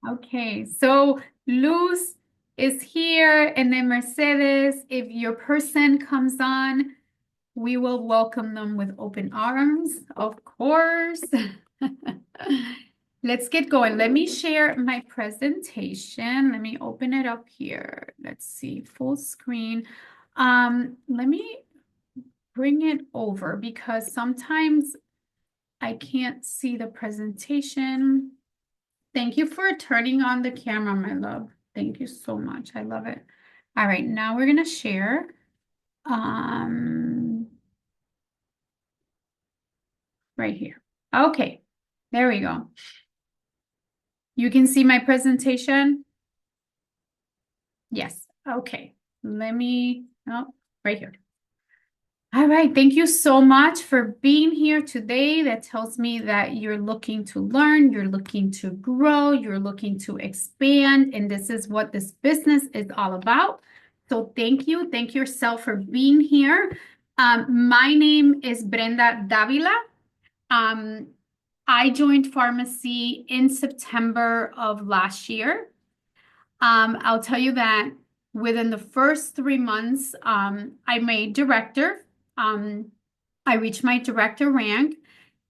Okay, so Luz is here, and then Mercedes. If your person comes on, we will welcome them with open arms, of course. Let's get going. Let me share my presentation. Let me open it up here. Let's see, full screen. Let me bring it over because sometimes I can't see the presentation. Thank you for turning on the camera, my love. Thank you so much. I love it. All right, now we're gonna share. Um, right here. Okay, there we go. You can see my presentation? Yes. Okay. Let me, oh, right here. All right. Thank you so much for being here today. That tells me that you're looking to learn, you're looking to grow, you're looking to expand, and this is what this business is all about. So thank you. Thank yourself for being here. My name is Brenda Davila. I joined pharmacy in September of last year. I'll tell you that within the first 3 months, I made director. I reached my director rank,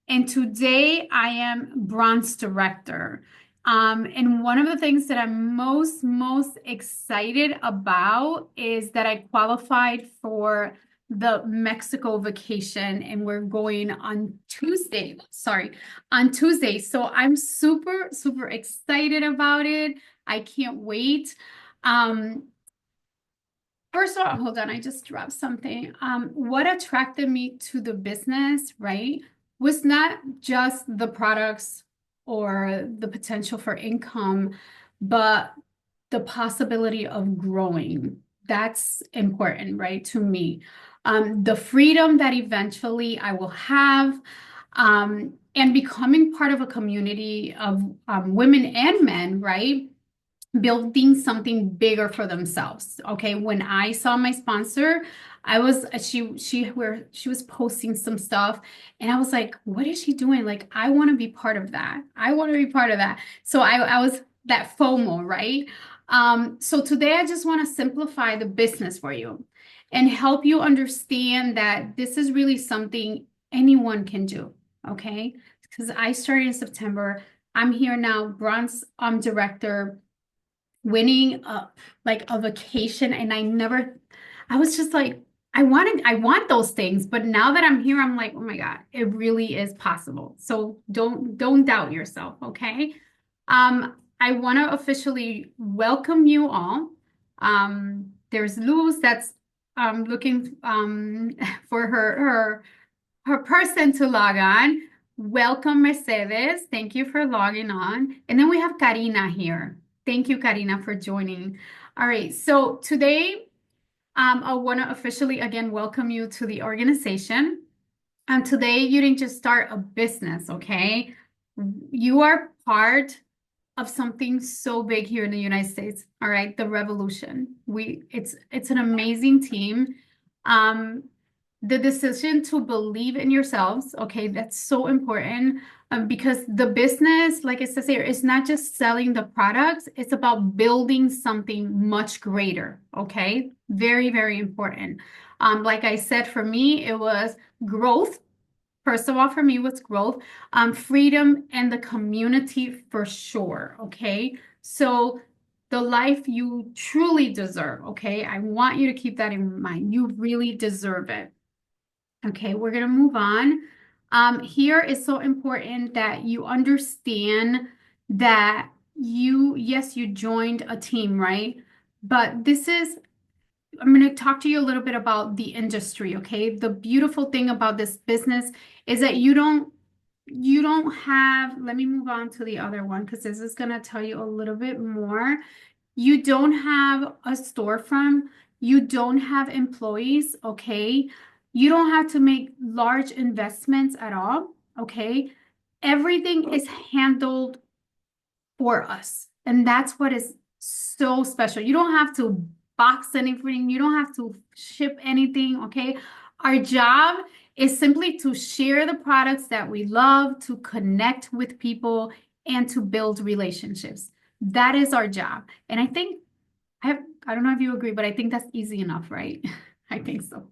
and today I am bronze director. And one of the things that I'm most excited about is that I qualified for the Mexico vacation, and we're going on Tuesday. Sorry, on Tuesday. So I'm super excited about it. I can't wait. Um, First of all, hold on, I just dropped something. What attracted me to the business, right, was not just the products or the potential for income, but the possibility of growing. That's important, right, to me. The freedom that eventually I will have, and becoming part of a community of women and men, right? Building something bigger for themselves. Okay, when I saw my sponsor, I was she was posting some stuff, and I was like, what is she doing? Like, I want to be part of that. I want to be part of that. So I was that FOMO, right? So today I just want to simplify the business for you and help you understand that this is really something anyone can do. Okay, because I started in September. I'm here now, bronze director, winning like a vacation, and I was just like, I want those things, but now that I'm here, I'm like, oh my God, it really is possible. So don't doubt yourself, okay? I want to officially welcome you all. There's Luz that's looking for her person to log on. Welcome, Mercedes. Thank you for logging on. And then we have Karina here. Thank you, Karina, for joining. All right, so today I want to officially again welcome you to the organization. And today you didn't just start a business, okay? You are part of something so big here in the United States. All right, the revolution. It's an amazing team. Um, the decision to believe in yourselves, okay, that's so important, because the business, like it says here, is not just selling the products, it's about building something much greater, okay? Very important. Like I said, for me, it was growth. First of all, for me, was growth, freedom, and the community for sure, okay? So the life you truly deserve, okay? I want you to keep that in mind. You really deserve it. Okay, we're going to move on. Here is so important that you understand that yes, you joined a team, right? But I'm going to talk to you a little bit about the industry, okay? The beautiful thing about this business is that you don't have, let me move on to the other one because this is going to tell you a little bit more. You don't have a storefront. You don't have employees, okay? You don't have to make large investments at all, okay? Everything is handled for us. And that's what is so special. You don't have to box anything. You don't have to ship anything, okay? Our job is simply to share the products that we love, to connect with people, and to build relationships. That is our job. And I don't know if you agree, but I think that's easy enough, right? I think so.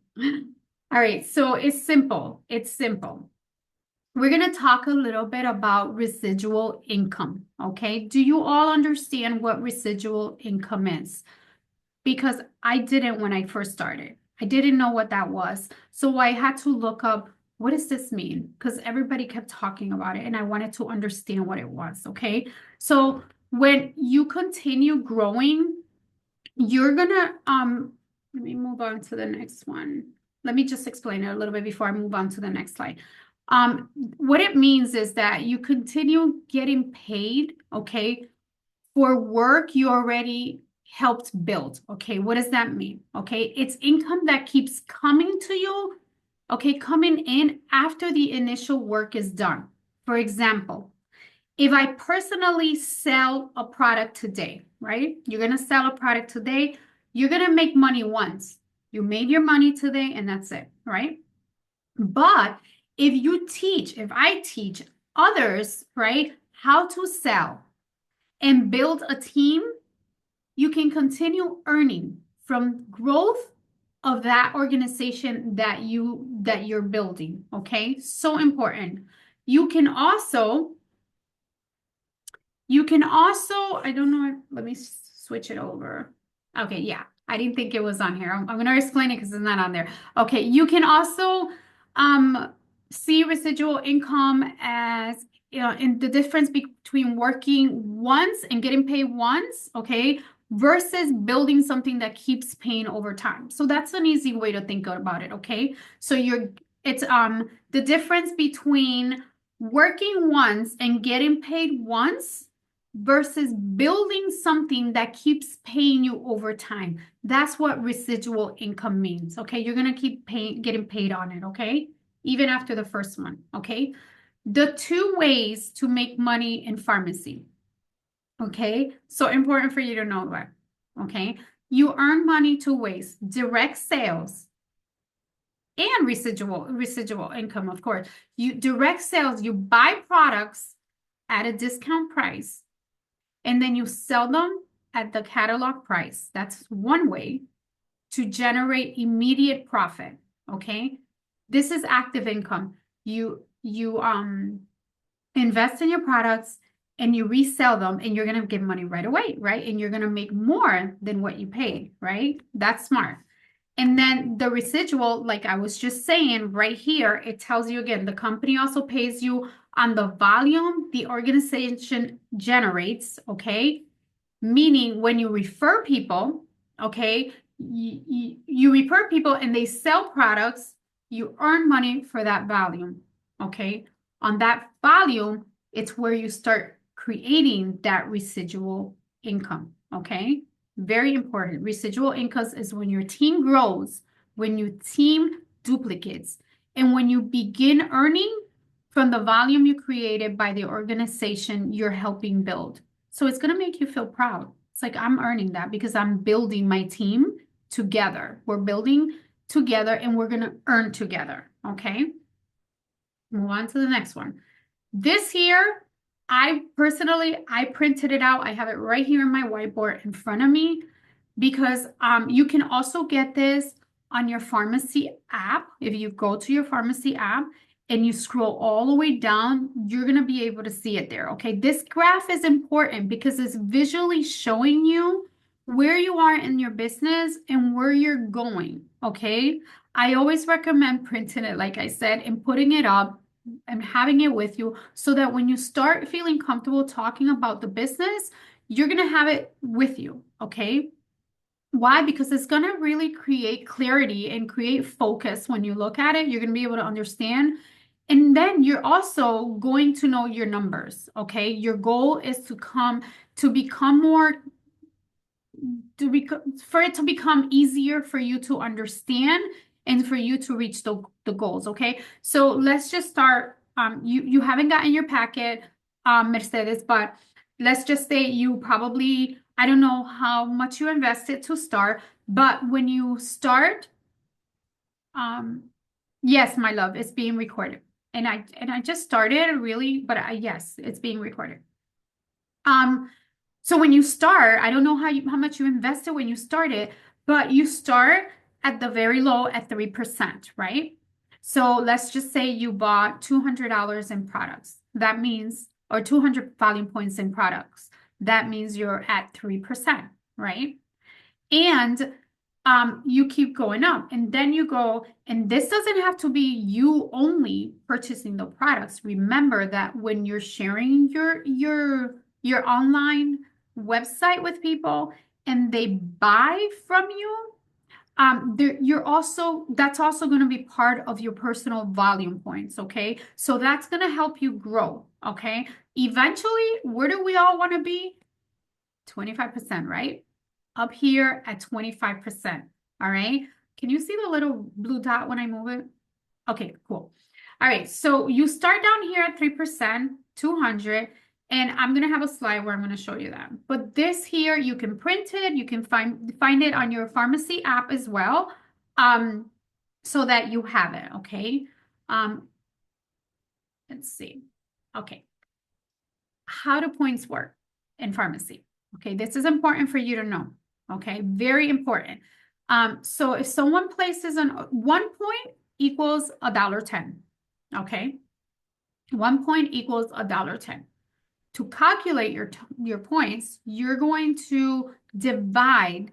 All right, so it's simple. It's simple. We're going to talk a little bit about residual income, okay? Do you all understand what residual income is? Because I didn't when I first started. I didn't know what that was. So I had to look up, what does this mean? Because everybody kept talking about it and I wanted to understand what it was, okay? So when you continue growing, you're gonna, let me move on to the next one. Let me just explain it a little bit before I move on to the next slide. What it means is that you continue getting paid, okay, for work you already helped build. Okay, what does that mean? Okay, it's income that keeps coming to you, okay, coming in after the initial work is done. For example, if I personally sell a product today, right? You're going to sell a product today, you're going to make money once. You made your money today and that's it, right? But if I teach others, right, how to sell and build a team, you can continue earning from growth of that organization that you're building. Okay, so important. You can also, I don't know, let me switch it over. Okay, yeah, I didn't think it was on here. I'm going to explain it because it's not on there. Okay, you can also see residual income as, you know, in the difference between working once and getting paid once, okay, versus building something that keeps paying over time. So that's an easy way to think about it, okay? So it's the difference between working once and getting paid once versus building something that keeps paying you over time. That's what residual income means, okay? You're going to keep getting paid on it, okay? Even after the first one, okay? The two ways to make money in pharmacy, okay? So important for you to know that, okay? You earn money two ways: direct sales and residual income, of course. You direct sales, you buy products at a discount price and then you sell them at the catalog price. That's one way to generate immediate profit, okay? This is active income. You invest in your products and you resell them and you're going to get money right away, right? And you're going to make more than what you paid, right? That's smart. And then the residual, like I was just saying right here, it tells you again, the company also pays you on the volume the organization generates, okay? Meaning when you refer people, okay, you refer people and they sell products, you earn money for that volume, okay? On that volume, it's where you start creating that residual income, okay? Very important. Residual income is when your team grows, when your team duplicates, and when you begin earning from the volume you created by the organization you're helping build. So it's going to make you feel proud. It's like, I'm earning that because I'm building my team together. We're building together and we're going to earn together. Okay. Move on to the next one. This here, I printed it out. I have it right here in my whiteboard in front of me because you can also get this on your pharmacy app. If you go to your pharmacy app and you scroll all the way down, you're going to be able to see it there. Okay, this graph is important because it's visually showing you where you are in your business and where you're going. Okay, I always recommend printing it, like I said, and putting it up and having it with you so that when you start feeling comfortable talking about the business, you're going to have it with you. Okay. Why? Because it's going to really create clarity and create focus. When you look at it, you're going to be able to understand. And then you're also going to know your numbers. Okay. Your goal is to become more, for it to become easier for you to understand and for you to reach the goals. Okay. So let's just start. You haven't gotten your packet, Mercedes, but let's just say you probably, I don't know how much you invested to start, but when you start, yes, my love, it's being recorded. And I just started really, but yes, it's being recorded. So when you start, I don't know how much you invested when you started, but you start at the very low at 3%, right? So let's just say you bought $200 in products. That means, or 200 volume points in products. That means you're at 3%, right? And you keep going up, and then you go, and this doesn't have to be you only purchasing the products. Remember that when you're sharing your online website with people and they buy from you, that's also going to be part of your personal volume points, okay? So that's going to help you grow, okay? Eventually, where do we all want to be? 25%, right? Up here at 25%. All right. Can you see the little blue dot when I move it? Okay, cool. All right. So you start down here at 3%, 200, and I'm going to have a slide where I'm going to show you that. But this here, you can print it. You can find it on your pharmacy app as well, so that you have it. Okay. Let's see. Okay. How do points work in pharmacy? Okay, this is important for you to know. Okay, very important. So if someone places on 1 point equals $1.10. Okay, 1 point equals $1.10. To calculate your points, you're going to divide.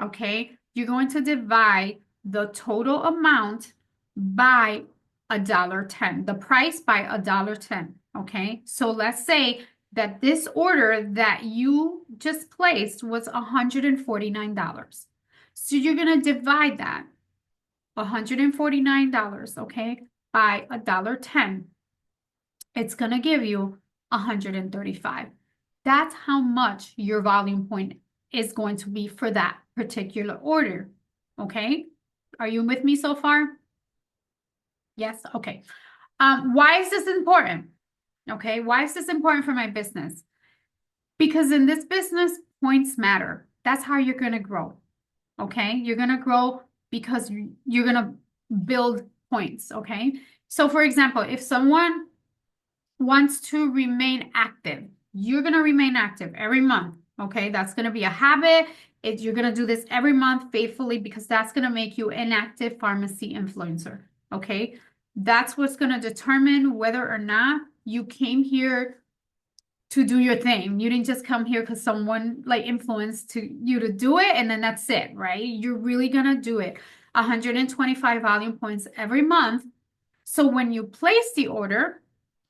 Okay, you're going to divide the total amount by $1.10. The price by $1.10. Okay, so let's say that this order that you just placed was $149. So you're going to divide that $149, okay, by $1.10. It's going to give you 135. That's how much your volume point is going to be for that particular order. Okay, are you with me so far? Yes. Okay. Why is this important? Okay, why is this important for my business? Because in this business, points matter. That's how you're going to grow. Okay, you're going to grow because you're going to build points. Okay, so for example, if someone wants to remain active, you're going to remain active every month. Okay, that's going to be a habit. You're going to do this every month faithfully because that's going to make you an active pharmacy influencer. Okay, that's what's going to determine whether or not you came here to do your thing. You didn't just come here because someone like influenced you to do it and then that's it, right? You're really going to do it. 125 volume points every month. So when you place the order,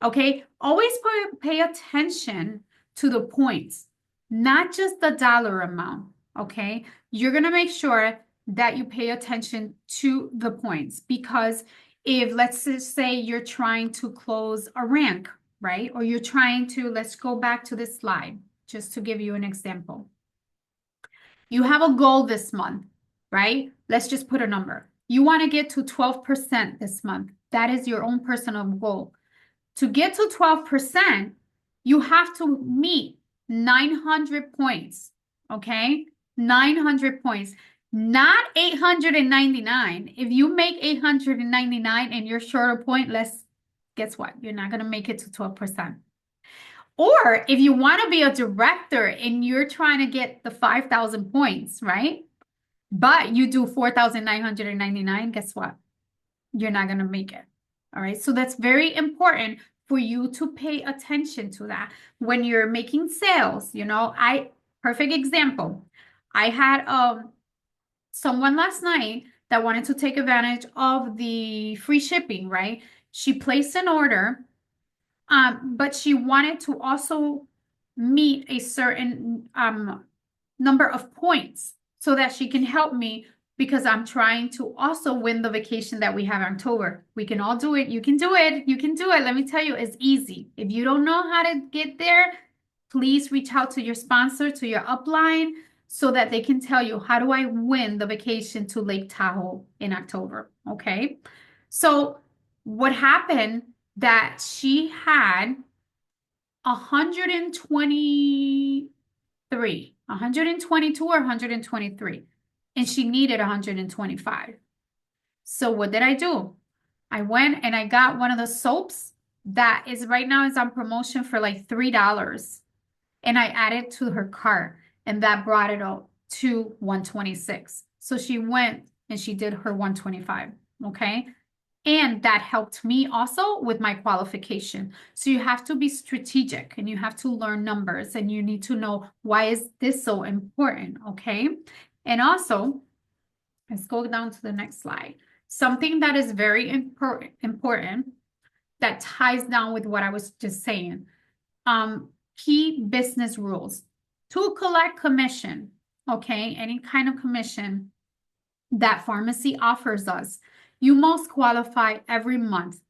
okay, always pay attention to the points, not just the dollar amount, okay? You're going to make sure that you pay attention to the points because if, let's just say you're trying to close a rank, right? Or you're trying to, let's go back to this slide, just to give you an example. You have a goal this month, right? Let's just put a number. You want to get to 12% this month. That is your own personal goal. To get to 12%, you have to meet 900 points, okay? 900 points, not 899. If you make 899 and you're short a point, guess what? You're not going to make it to 12%. Or if you want to be a director and you're trying to get the 5,000 points, right? But you do 4,999, guess what? You're not going to make it. All right. So that's very important for you to pay attention to that when you're making sales. Perfect example. I had someone last night that wanted to take advantage of the free shipping, right? She placed an order, but she wanted to also meet a certain number of points so that she can help me because I'm trying to also win the vacation that we have in October. We can all do it. You can do it. You can do it. Let me tell you, it's easy. If you don't know how to get there, please reach out to your sponsor, to your upline, so that they can tell you, how do I win the vacation to Lake Tahoe in October? Okay. So what happened that she had 122 or 123, and she needed 125. So what did I do? I went and I got one of the soaps that is right now is on promotion for like $3. and I added to her cart, and that brought it up to 126. So she went and she did her 125. Okay. And that helped me also with my qualification. So you have to be strategic and you have to learn numbers and you need to know why is this so important, okay? And also, let's go down to the next slide. Something that is very important that ties down with what I was just saying. Key business rules. To collect commission, okay, any kind of commission that pharmacy offers us, you must qualify every month.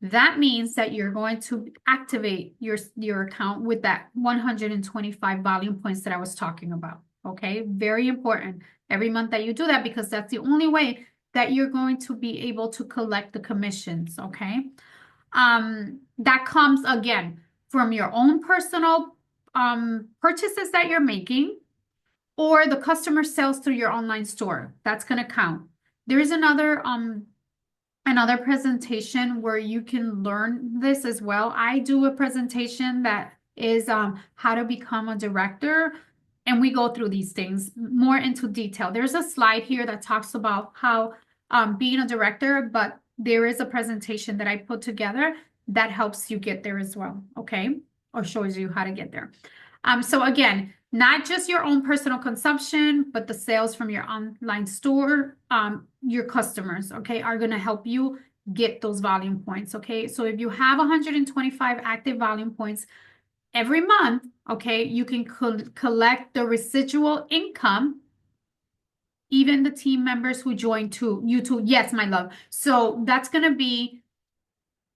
That means that you're going to activate your account with that 125 volume points that I was talking about. Okay, very important every month that you do that, because that's the only way that you're going to be able to collect the commissions. Okay, that comes again from your own personal purchases that you're making, or the customer sales through your online store. That's going to count. There is another presentation where you can learn this as well. I do a presentation that is how to become a director, and we go through these things more into detail. There's a slide here that talks about how being a director, but there is a presentation that I put together that helps you get there as well, okay? Or shows you how to get there. So again, not just your own personal consumption, but the sales from your online store, your customers, okay, are going to help you get those volume points, okay? So if you have 125 active volume points every month, okay, you can collect the residual income, even the team members who join you too. Yes, my love. So that's going to be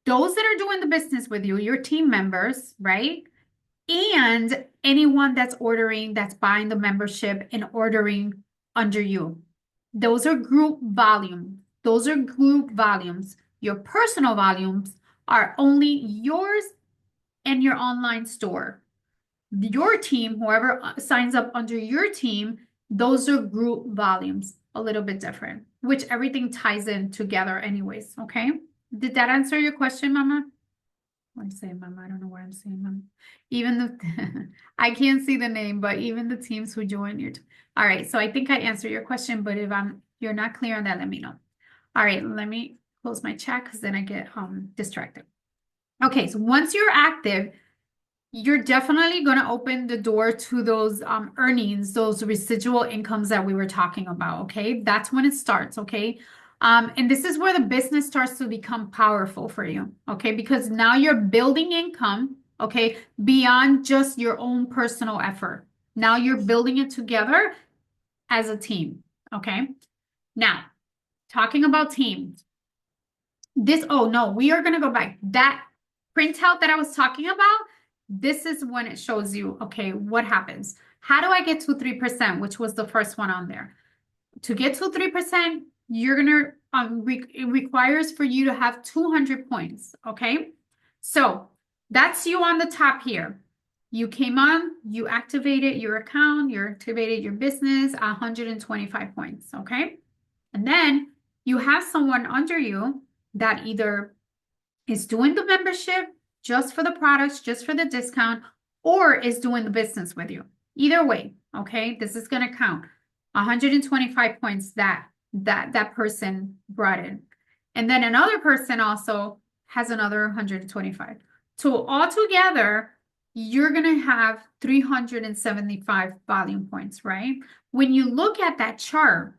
those that are doing the business with you, your team members, right? And anyone that's ordering, that's buying the membership and ordering under you. Those are group volume. Those are group volumes. Your personal volumes are only yours and your online store. Your team, whoever signs up under your team, those are group volumes, a little bit different, which everything ties in together anyways, okay? Did that answer your question, Mama? I'm saying Mama, I don't know why I'm saying Mama. Even the, I can't see the name, but even the teams who join your, all right, so I think I answered your question, but if you're not clear on that, let me know. All right, let me close my chat because then I get distracted. Okay, so once you're active, you're definitely going to open the door to those earnings, those residual incomes that we were talking about, okay? That's when it starts, okay? And this is where the business starts to become powerful for you, okay? Because now you're building income, okay, beyond just your own personal effort. Now you're building it together as a team, okay? Now, talking about teams, oh no, we are going to go back. That printout that I was talking about, this is when it shows you, okay, what happens? How do I get to 3%, which was the first one on there? To get to 3%, you're gonna it requires for you to have 200 points, okay? So that's you on the top here. You came on, you activated your account, you activated your business, 125 points, okay? And then you have someone under you that either is doing the membership just for the products, just for the discount, or is doing the business with you. Either way, okay, this is going to count 125 points that person brought in. And then another person also has another 125. So altogether, you're going to have 375 volume points, right? When you look at that chart,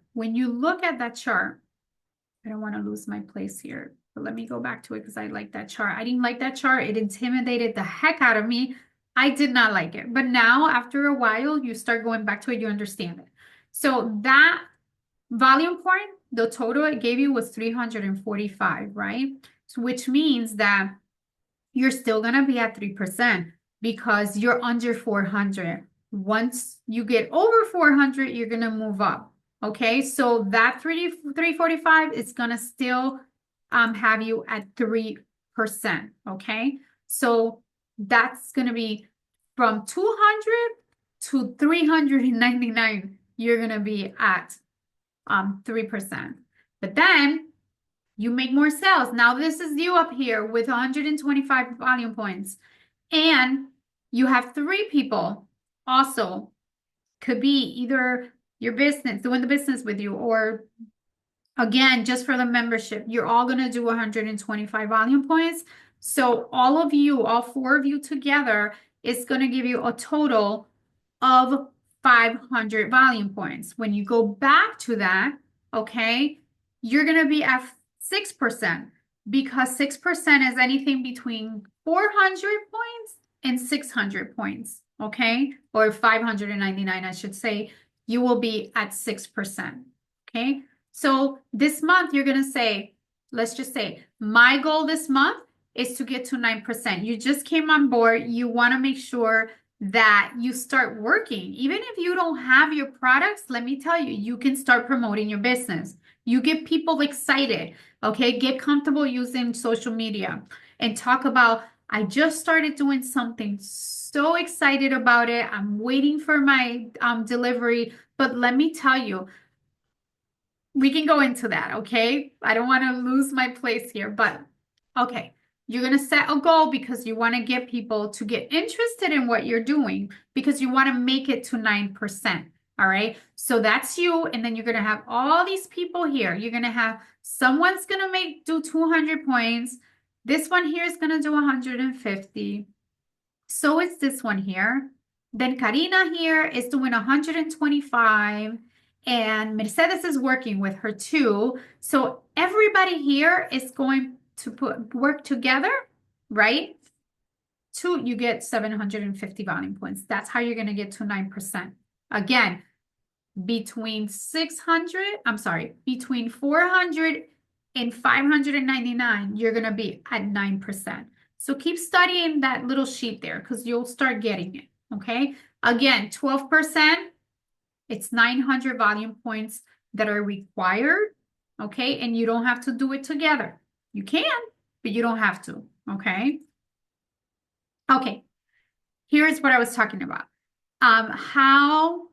I don't want to lose my place here. But let me go back to it because I like that chart. I didn't like that chart. It intimidated the heck out of me. I did not like it. But now, after a while, you start going back to it, you understand it. So that volume point, the total it gave you was 345, right? So which means that you're still going to be at 3% because you're under 400. Once you get over 400, you're going to move up. Okay, so that 345 is going to still have you at 3%. Okay, so that's going to be from 200 to 399. You're going to be at 3%. But then you make more sales. Now this is you up here with 125 volume points. And You have 3 people also. Could be either your business, doing the business with you, or again, just for the membership, you're all going to do 125 volume points. So all of you, all 4 of you together, is going to give you a total of 500 volume points. When you go back to that, okay, you're going to be at 6% because 6% is anything between 400 points and 600 points, okay, or 599, I should say. You will be at 6%, okay. So this month, you're going to say, let's just say, my goal this month is to get to 9%. You just came on board. You want to make sure that you start working. Even if you don't have your products, let me tell you, you can start promoting your business. You get people excited, okay? Get comfortable using social media and talk about, I just started doing something, so excited about it. I'm waiting for my delivery. But let me tell you, we can go into that, okay? I don't want to lose my place here, but okay. You're going to set a goal because you want to get people to get interested in what you're doing because you want to make it to 9%. All right. So that's you. And then you're going to have all these people here. You're going to have someone's going to do 200 points. This one here is going to do 150. So it's this one here. Then Karina here is doing 125. And Mercedes is working with her too. So everybody here is going to work together, right? You get 750 volume points. That's how you're going to get to 9%. Again, between 400 and 599, you're going to be at 9%. So keep studying that little sheet there because you'll start getting it, okay? Again, 12%, it's 900 volume points that are required, okay? And you don't have to do it together. You can, but you don't have to, okay? Okay, here's what I was talking about. How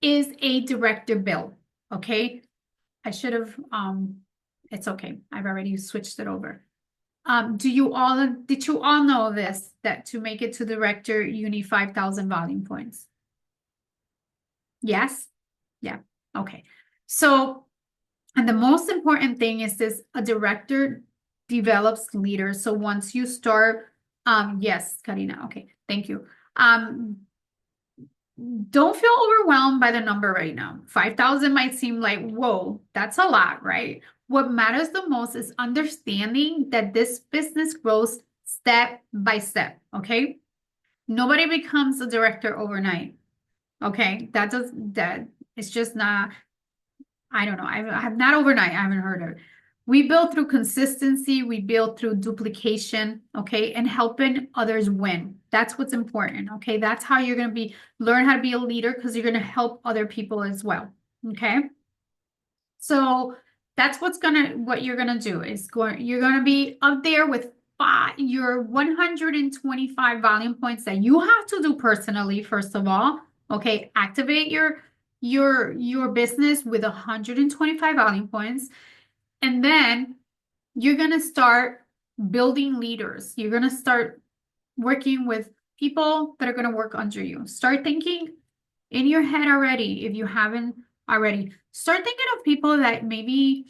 is a director built? Okay, I should have, it's okay. I've already switched it over. Did you all know this, that to make it to director, you need 5,000 volume points? Yes? Yeah, okay. So, and the most important thing is this, a director develops leaders. So once you start, yes, Karina, okay, thank you. Don't feel overwhelmed by the number right now. 5,000 might seem like, whoa, that's a lot, right? What matters the most is understanding that this business grows step by step, okay? Nobody becomes a director overnight, okay? It's just not, I don't know. I have not overnight. I haven't heard of it. We build through consistency. We build through duplication, okay, and helping others win. That's what's important, okay? That's how you're going to learn how to be a leader because you're going to help other people as well, okay? So that's what you're going to do you're going to be up there with your 125 volume points that you have to do personally, first of all, okay? Activate your business with 125 volume points. And then you're going to start building leaders. You're going to start working with people that are going to work under you. Start thinking in your head already, if you haven't already. Start thinking of people that maybe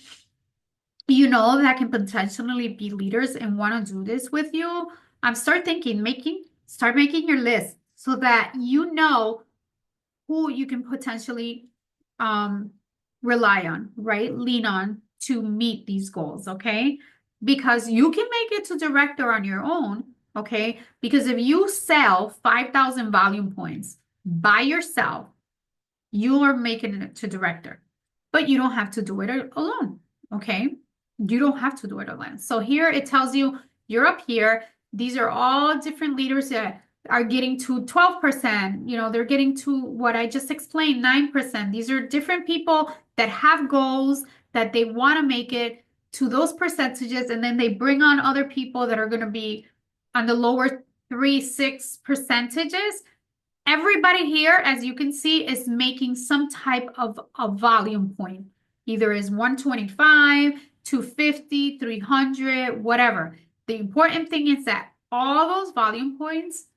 you know that can potentially be leaders and want to do this with you. Start making your list so that you know who you can potentially rely on, right? Lean on to meet these goals, okay? Because you can make it to director on your own, okay? Because if you sell 5,000 volume points by yourself, you are making it to director. But you don't have to do it alone, okay? You don't have to do it alone. So here it tells you you're up here. These are all different leaders that are getting to 12%. You know, they're getting to what I just explained, 9%. These are different people that have goals that they want to make it to those percentages. And then they bring on other people that are going to be on the lower 3-6 percentages. Everybody here, as you can see, is making some type of a volume point. Either is 125, 250, 300, whatever. The important thing is that all those volume points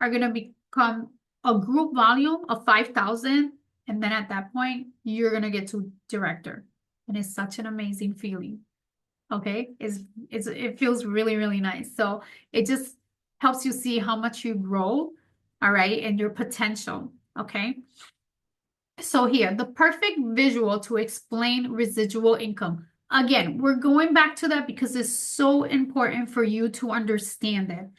are going to become a group volume of 5,000. And then at that point, you're going to get to director. And it's such an amazing feeling. Okay. It feels really, really nice. So it just helps you see how much you grow. All right. And your potential. Okay. So here, the perfect visual to explain residual income. Again, we're going back to that because it's so important for you to understand it,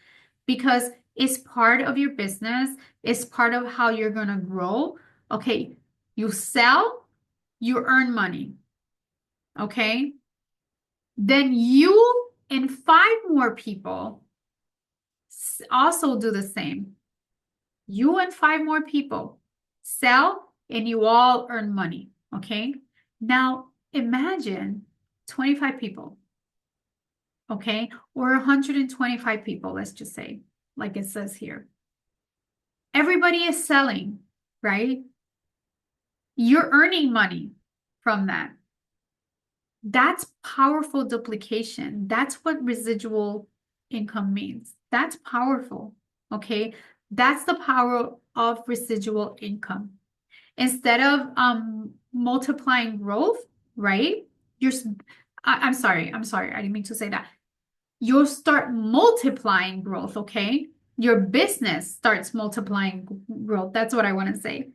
because it's part of your business. It's part of how you're going to grow. Okay. You sell, you earn money. Okay. Then you and 5 more people also do the same. You and 5 more people sell and you all earn money. Okay. Now imagine 25 people. Okay. Or 125 people, let's just say, like it says here. Everybody is selling, right? You're earning money from that. That's powerful duplication. That's what residual income means. That's powerful. Okay. That's the power of residual income. Instead of multiplying growth, right? I'm sorry. I didn't mean to say that. You'll start multiplying growth, okay? Your business starts multiplying growth. That's what I want to say.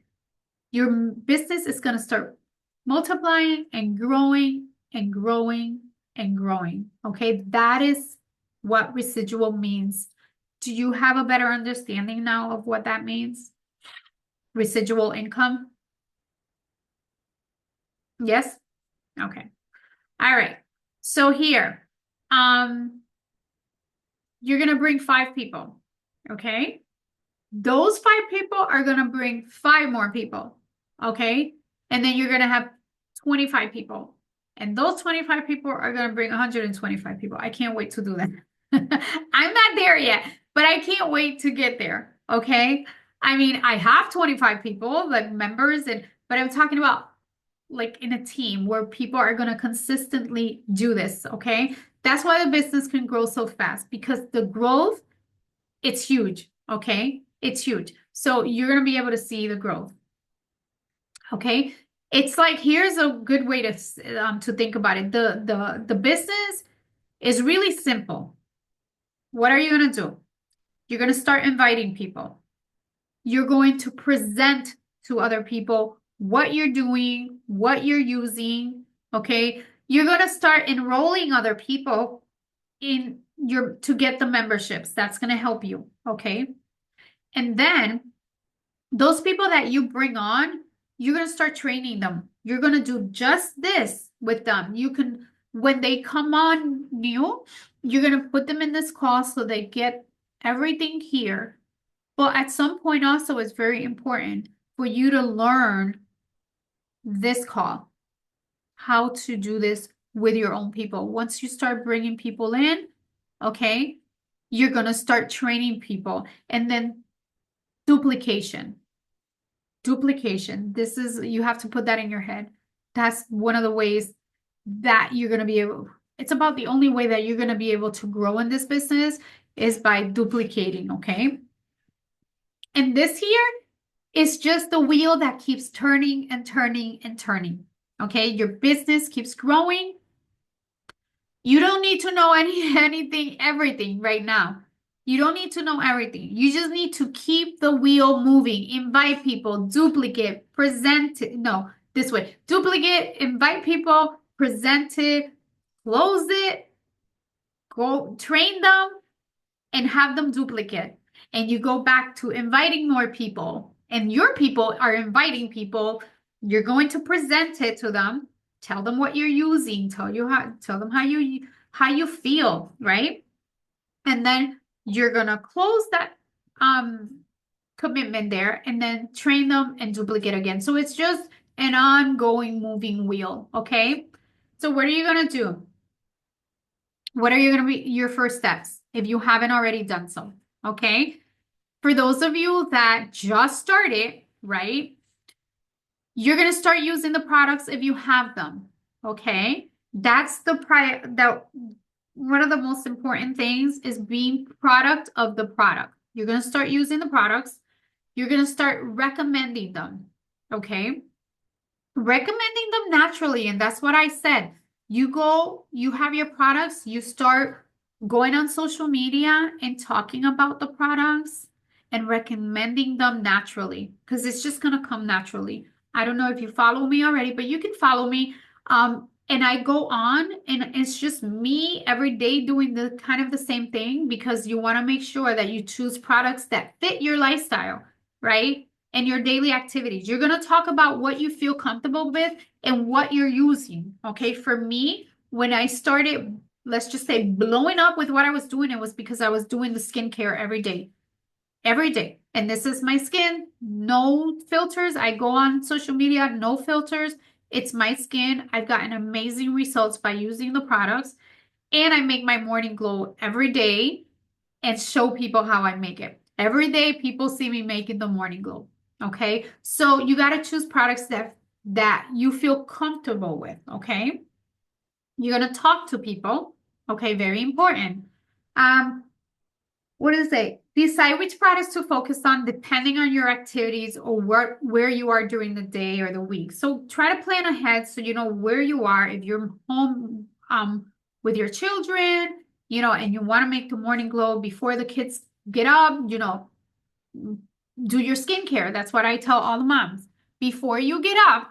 Your business is going to start multiplying and growing and growing and growing. Okay, that is what residual means. Do you have a better understanding now of what that means? Residual income? Yes? Okay. All right. So here, you're going to bring 5 people. Okay. Those 5 people are going to bring 5 more people. Okay. And then you're going to have 25 people. And those 25 people are going to bring 125 people. I can't wait to do that. I'm not there yet, but I can't wait to get there. Okay. I mean, I have 25 people, like members, but I'm talking about like in a team where people are going to consistently do this. Okay. That's why the business can grow so fast, because the growth, it's huge. Okay. It's huge. So you're going to be able to see the growth. Okay. It's like, here's a good way to think about it. The business is really simple. What are you going to do? You're going to start inviting people. You're going to present to other people what you're doing, what you're using. Okay. You're going to start enrolling other people to get the memberships. That's going to help you. Okay. And then those people that you bring on, you're going to start training them. You're going to do just this with them. When they come on new, you're going to put them in this call so they get everything here. But at some point also, it's very important for you to learn this call, how to do this with your own people. Once you start bringing people in, okay, you're going to start training people. And then duplication. You have to put that in your head. That's one of the ways that you're going to be able, it's about the only way that you're going to be able to grow in this business is by duplicating, okay? And this here is just the wheel that keeps turning and turning and turning, okay? Your business keeps growing. You don't need to know everything right now. You don't need to know everything. You just need to keep the wheel moving. Invite people, duplicate, present it. No, this way. Duplicate, invite people, present it, close it, go train them, and have them duplicate. And you go back to inviting more people. And your people are inviting people. You're going to present it to them. Tell them what you're using. Tell them how you feel, right? And then you're going to close that commitment there and then train them and duplicate again. So it's just an ongoing moving wheel, okay? So what are you going to do? What are you going to be your first steps if you haven't already done so, okay? For those of you that just started, right? You're going to start using the products if you have them, okay? That's one of the most important things is being product of the product. You're going to start using the products. You're going to start recommending them. Okay. Recommending them naturally. And that's what I said. You go, you have your products, you start going on social media and talking about the products and recommending them naturally because it's just going to come naturally. I don't know if you follow me already, but you can follow me. And I go on and it's just me every day doing the kind of the same thing because you want to make sure that you choose products that fit your lifestyle, right? And your daily activities. You're going to talk about what you feel comfortable with and what you're using. Okay. For me, when I started, let's just say blowing up with what I was doing, it was because I was doing the skincare every day. Every day. And this is my skin, no filters. I go on social media, no filters. It's my skin. I've gotten amazing results by using the products. And I make my morning glow every day and show people how I make it. Every day, people see me making the morning glow. Okay. So you got to choose products that you feel comfortable with. Okay. You're going to talk to people. Okay. Very important. What does it say? Decide which products to focus on depending on your activities or where you are during the day or the week. So try to plan ahead so you know where you are. If you're home with your children, and you want to make the morning glow before the kids get up, do your skincare. That's what I tell all the moms. Before you get up,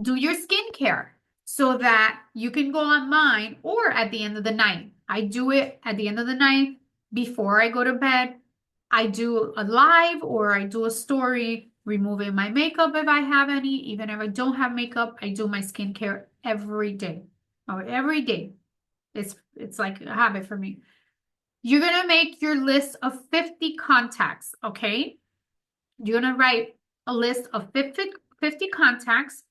do your skincare so that you can go online or at the end of the night. I do it at the end of the night before I go to bed. I do a live or I do a story removing my makeup if I have any. Even if I don't have makeup, I do my skincare every day. Oh, every day. It's like a habit for me. You're going to make your list of 50 contacts, okay? You're going to write a list of 50 contacts.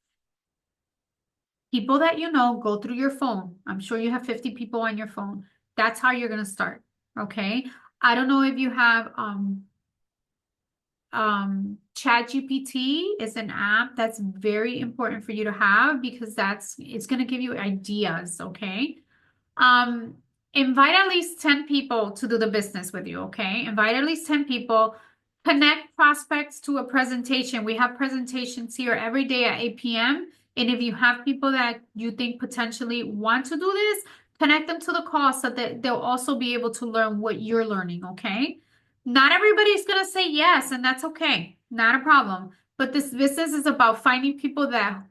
People that you know, go through your phone. I'm sure you have 50 people on your phone. That's how you're going to start, okay? I don't know if you have ChatGPT is an app that's very important for you to have because it's going to give you ideas, okay? Invite at least 10 people to do the business with you, okay? Invite at least 10 people. Connect prospects to a presentation. We have presentations here every day at 8 p.m. And if you have people that you think potentially want to do this, connect them to the call so that they'll also be able to learn what you're learning, okay? Not everybody's going to say yes, and that's okay. Not a problem. But this business is about finding people that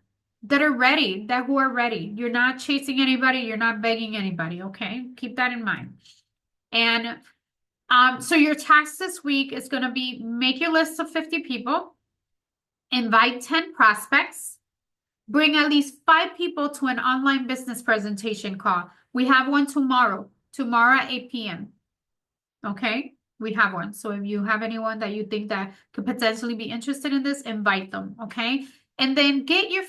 are ready, who are ready. You're not chasing anybody, you're not begging anybody, okay? Keep that in mind. And so your task this week is going to be make your list of 50 people, invite 10 prospects, bring at least 5 people to an online business presentation call. We have one tomorrow at 8 p.m. Okay? We have one. So if you have anyone that you think that could potentially be interested in this, invite them, okay? And then get your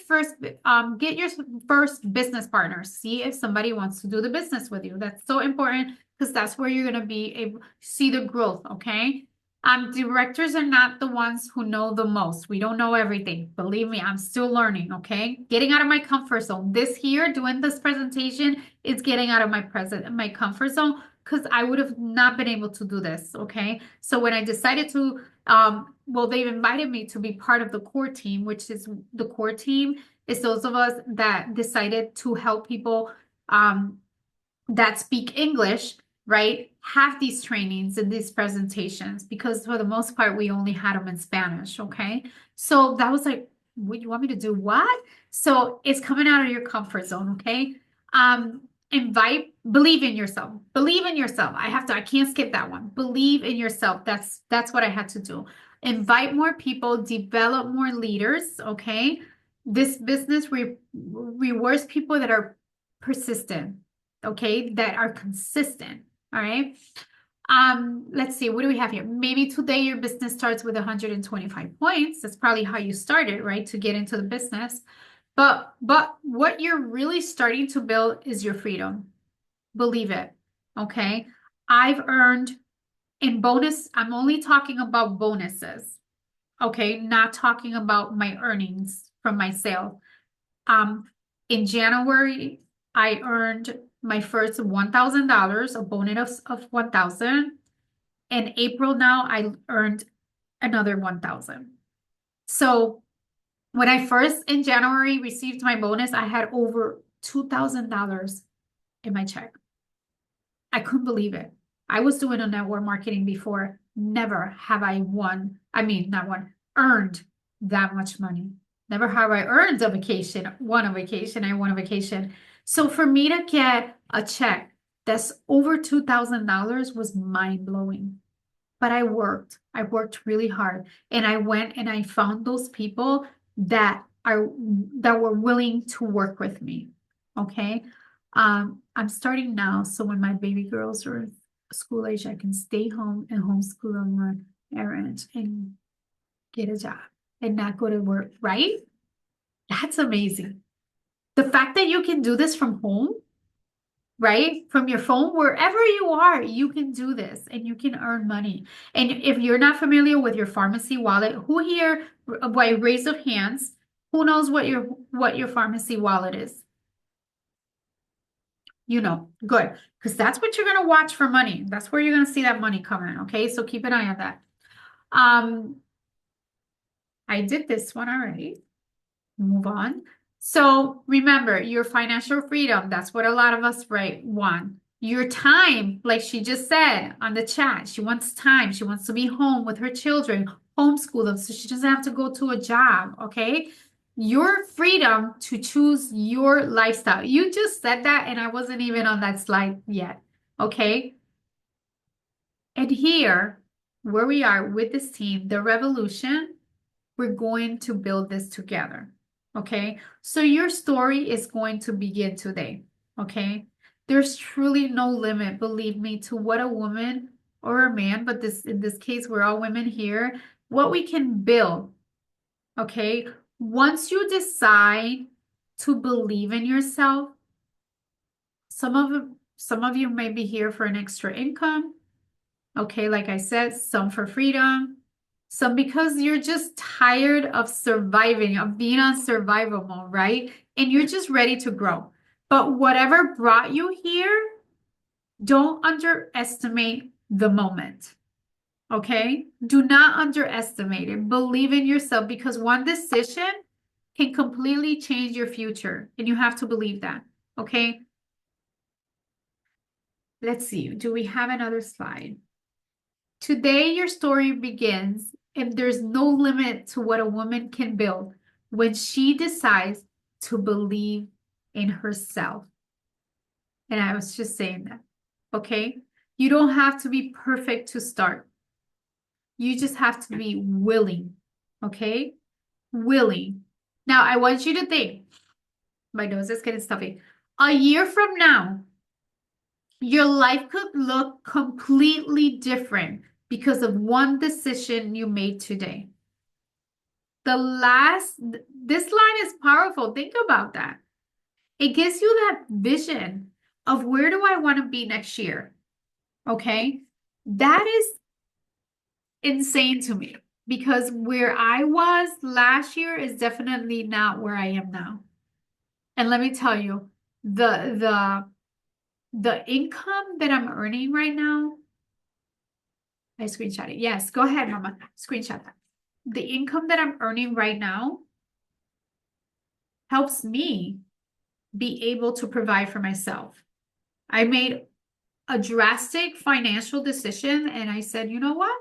first business partner. See if somebody wants to do the business with you. That's so important because that's where you're going to be able to see the growth, okay? Directors are not the ones who know the most. We don't know everything. Believe me, I'm still learning, okay? Getting out of my comfort zone. This here, doing this presentation, is getting out of my comfort zone because I would have not been able to do this, okay? So when I decided to, they've invited me to be part of the core team, which is the core team is those of us that decided to help people that speak English, right, have these trainings and these presentations because for the most part, we only had them in Spanish, okay? So that was like, what you want me to do? What? So it's coming out of your comfort zone, okay? Believe in yourself. Believe in yourself. I can't skip that one. Believe in yourself. That's what I had to do. Invite more people, develop more leaders, okay? This business rewards people that are persistent, okay, that are consistent. All right. Let's see, what do we have here? Maybe today your business starts with 125 points. That's probably how you started, right? To get into the business. But what you're really starting to build is your freedom. Believe it. Okay. I've earned in bonus, I'm only talking about bonuses. Okay, not talking about my earnings from my sale. In January, I earned my first $1,000, a bonus of $1,000. In April now, I earned another 1,000. So when I first in January received my bonus, I had over $2,000 in my check. I couldn't believe it. I was doing a network marketing before. Never have I not won, earned that much money. Never have I earned a vacation, won a vacation. I won a vacation. So for me to get a check that's over $2,000 was mind blowing. But I worked really hard, and I went and I found those people that were willing to work with me. Okay. I'm starting now, so when my baby girls are school age, I can stay home and homeschool them on errands and get a job and not go to work, right? That's amazing. The fact that you can do this from home, right? From your phone, wherever you are, you can do this and you can earn money. And if you're not familiar with your pharmacy wallet, who here, by raise of hands, who knows what your pharmacy wallet is? You know, good. Because that's what you're gonna watch for money. That's where you're gonna see that money coming, okay? So keep an eye on that. I did this one already. Move on. So remember, your financial freedom, that's what a lot of us want. Your time, like she just said on the chat, she wants time. She wants to be home with her children, homeschool them so she doesn't have to go to a job, okay? Your freedom to choose your lifestyle. You just said that, and I wasn't even on that slide yet, okay? And here, where we are with this team, the revolution, we're going to build this together. Okay, so your story is going to begin today. Okay, there's truly no limit, believe me, to what a woman or a man, but in this case, we're all women here, what we can build. Okay, once you decide to believe in yourself, some of you may be here for an extra income. Okay, like I said, some for freedom. So because you're just tired of surviving, of being on survival mode, right? And you're just ready to grow. But whatever brought you here, don't underestimate the moment. Okay? Do not underestimate it. Believe in yourself because one decision can completely change your future. And you have to believe that. Okay? Let's see. Do we have another slide? Today, your story begins, and there's no limit to what a woman can build when she decides to believe in herself. And I was just saying that, okay? You don't have to be perfect to start. You just have to be willing, okay? Willing. Now, I want you to think, my nose is getting stuffy. A year from now, your life could look completely different because of one decision you made today. This line is powerful. Think about that. It gives you that vision of where do I want to be next year? Okay. That is insane to me because where I was last year is definitely not where I am now. And let me tell you, the income that I'm earning right now, I screenshot it. Yes, go ahead, Mama. Screenshot that. The income that I'm earning right now helps me be able to provide for myself. I made a drastic financial decision and I said, you know what?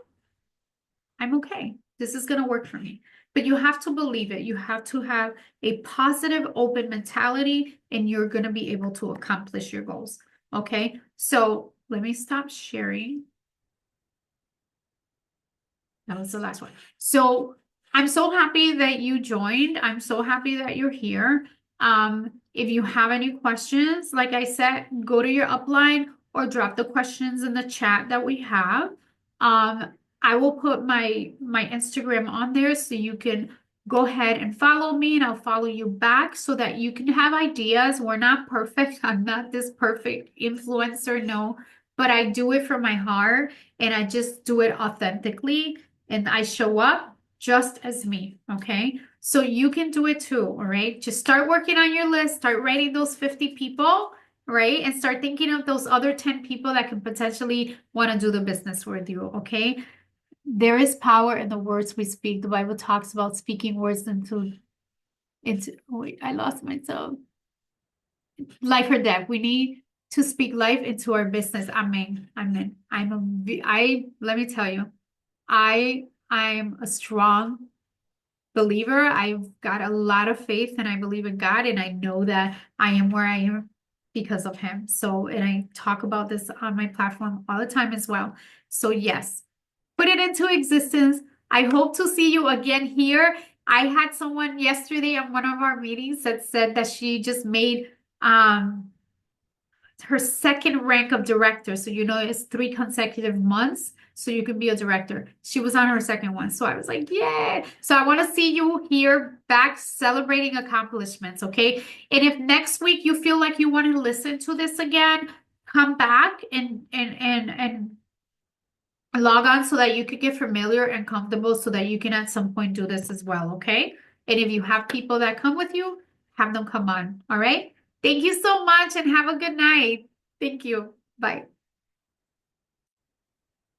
I'm okay. This is going to work for me. But you have to believe it. You have to have a positive, open mentality, and you're going to be able to accomplish your goals. Okay. So let me stop sharing. That was the last one. So I'm so happy that you joined. I'm so happy that you're here. If you have any questions, like I said, go to your upline or drop the questions in the chat that we have. I will put my Instagram on there so you can go ahead and follow me and I'll follow you back so that you can have ideas. We're not perfect. I'm not this perfect influencer, no, but I do it from my heart and I just do it authentically and I show up just as me, okay? So you can do it too, all right? Just start working on your list, start writing those 50 people right? And start thinking of those other 10 people that can potentially want to do the business with you, okay? There is power in the words we speak. The Bible talks about speaking words into wait, I lost myself. Life or death. We need to speak life into our business. Amen. Amen. Let me tell you, I'm a strong believer. I've got a lot of faith and I believe in God, and I know that I am where I am because of Him. So, and I talk about this on my platform all the time as well. So, yes, put it into existence. I hope to see you again here. I had someone yesterday at one of our meetings that said that she just made her second rank of director. So, it's 3 consecutive months. So you can be a director. She was on her second one. So I was like, yeah. So I want to see you here back celebrating accomplishments. Okay. And if next week you feel like you want to listen to this again, come back and log on so that you could get familiar and comfortable so that you can at some point do this as well. Okay. And if you have people that come with you, have them come on. All right. Thank you so much and have a good night. Thank you. Bye.